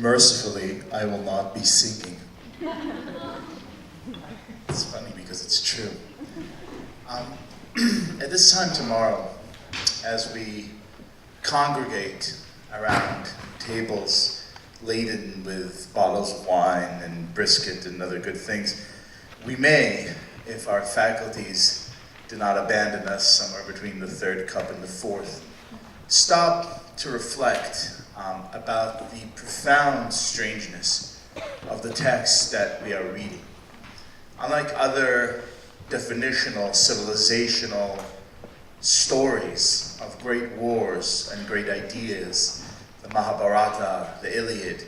Mercifully, I will not be singing. It's funny because it's true. At this time tomorrow, as we congregate around tables laden with bottles of wine and brisket and other good things, we may, if our faculties do not abandon us somewhere between the third cup and the fourth, stop to reflect about the profound strangeness of the text that we are reading. Unlike other definitional, civilizational stories of great wars and great ideas, the Mahabharata, the Iliad,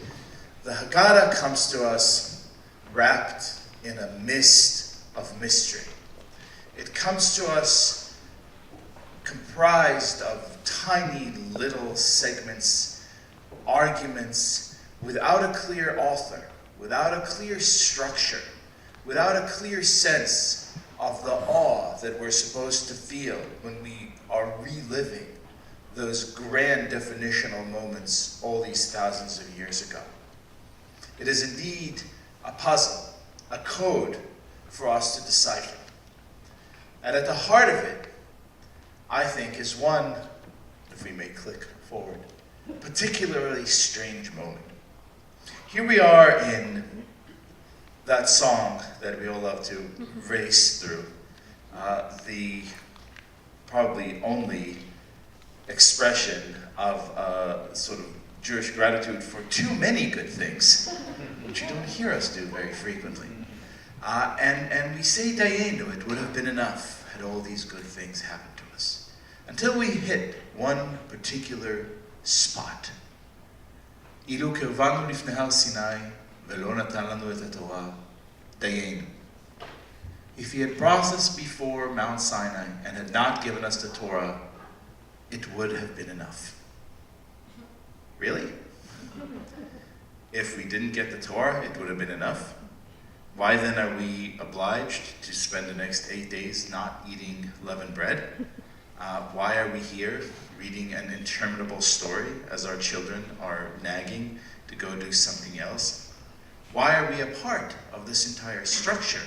the Haggadah comes to us wrapped in a mist of mystery. It comes to us comprised of tiny little segments, arguments, without a clear author, without a clear structure, without a clear sense of the awe that we're supposed to feel when we are reliving those grand definitional moments all these thousands of years ago. It is indeed a puzzle, a code for us to decipher. And at the heart of it, I think, is one, if we may click forward, particularly strange moment. Here we are in that song that we all love to race through, the probably only expression of sort of Jewish gratitude for too many good things, which you don't hear us do very frequently. And we say Dayenu, it would have been enough had all these good things happened to us. Until we hit one particular spot. Ilu kirvanu lifnei har Sinai, velo natan lanu et haTorah, Dayenu. If he had brought us before Mount Sinai and had not given us the Torah, it would have been enough. Really? If we didn't get the Torah, it would have been enough? Why then are we obliged to spend the next 8 days not eating leavened bread? Why are we here reading an interminable story as our children are nagging to go do something else? Why are we a part of this entire structure?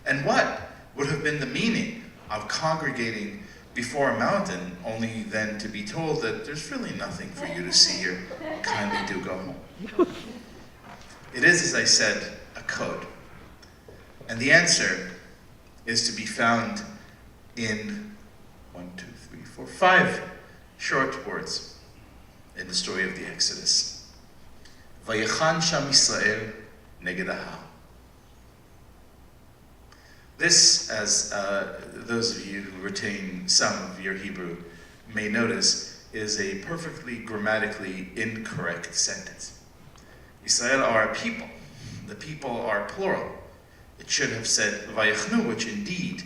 And what would have been the meaning of congregating before a mountain, only then to be told that there's really nothing for you to see here, kindly do go home? It is, as I said, a code. And the answer is to be found in 5 short words in the story of the Exodus. Vayechan sham Yisrael neged hahar. This, as those of you who retain some of your Hebrew may notice, is a perfectly grammatically incorrect sentence. Israel are a people. The people are plural. It should have said Vayechnu, which indeed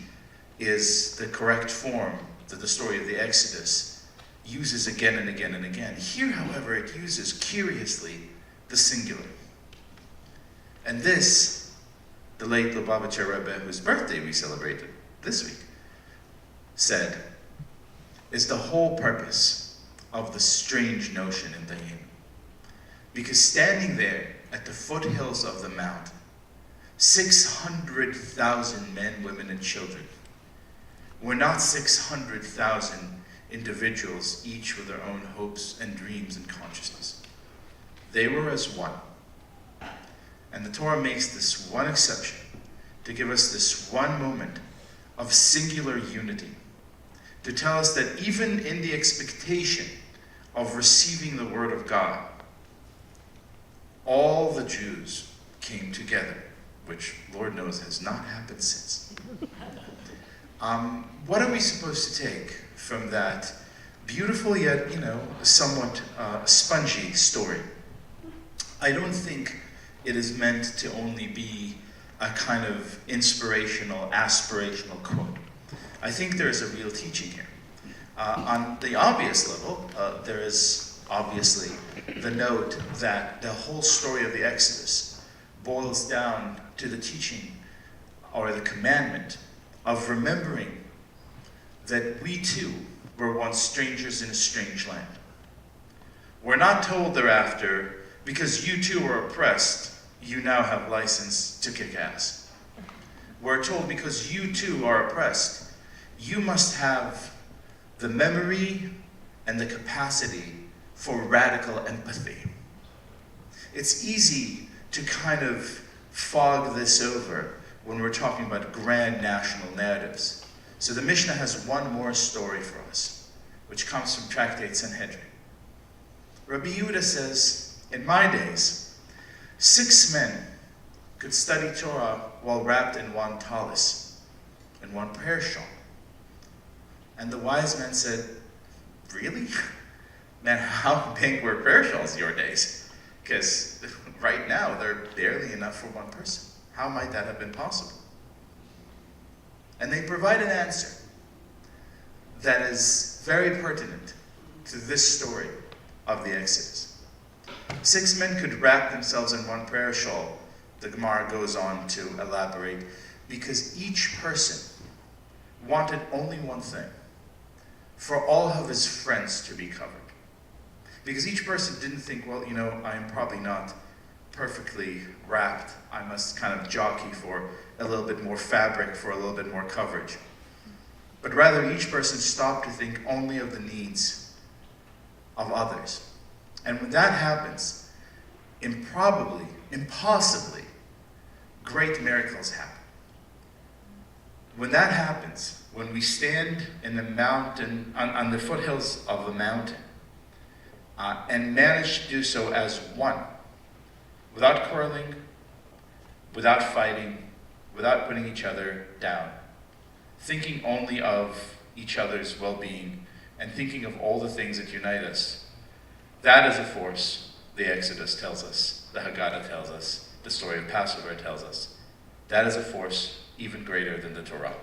is the correct form that the story of the Exodus uses again and again and again. Here, however, it uses curiously the singular. And this, the late LABAlive Rebbe, whose birthday we celebrated this week, said, is the whole purpose of the strange notion in Dayenu. Because standing there at the foothills of the mountain, 600,000 men, women, and children were not 600,000 individuals, each with their own hopes and dreams and consciousness. They were as one. And the Torah makes this one exception to give us this one moment of singular unity, to tell us that even in the expectation of receiving the word of God, all the Jews came together, which Lord knows has not happened since. What are we supposed to take from that beautiful yet, somewhat spongy story? I don't think it is meant to only be a kind of inspirational, aspirational quote. I think there is a real teaching here. On the obvious level, there is obviously the note that the whole story of the Exodus boils down to the teaching or the commandment of remembering that we too were once strangers in a strange land. We're not told thereafter because you too are oppressed, you now have license to kick ass. We're told because you too are oppressed, you must have the memory and the capacity for radical empathy. It's easy to kind of fog this over when we're talking about grand national narratives. So the Mishnah has one more story for us, which comes from Tractate Sanhedrin. Rabbi Yehuda says, in my days, 6 men could study Torah while wrapped in one talis, in one prayer shawl. And the wise men said, really? Man, how big were prayer shawls your days? Because right now, they're barely enough for one person. How might that have been possible? And they provide an answer that is very pertinent to this story of the Exodus. 6 men could wrap themselves in one prayer shawl, the Gemara goes on to elaborate, because each person wanted only one thing, for all of his friends to be covered. Because each person didn't think, well, you know, I'm probably not perfectly wrapped. I must kind of jockey for a little bit more fabric, for a little bit more coverage. But rather, each person stopped to think only of the needs of others. And when that happens, impossibly, great miracles happen. When that happens, when we stand in the mountain, on the foothills of the mountain, and manage to do so as one, without quarreling, without fighting, without putting each other down, thinking only of each other's well-being, and thinking of all the things that unite us, that is a force the Exodus tells us, the Haggadah tells us, the story of Passover tells us. That is a force even greater than the Torah.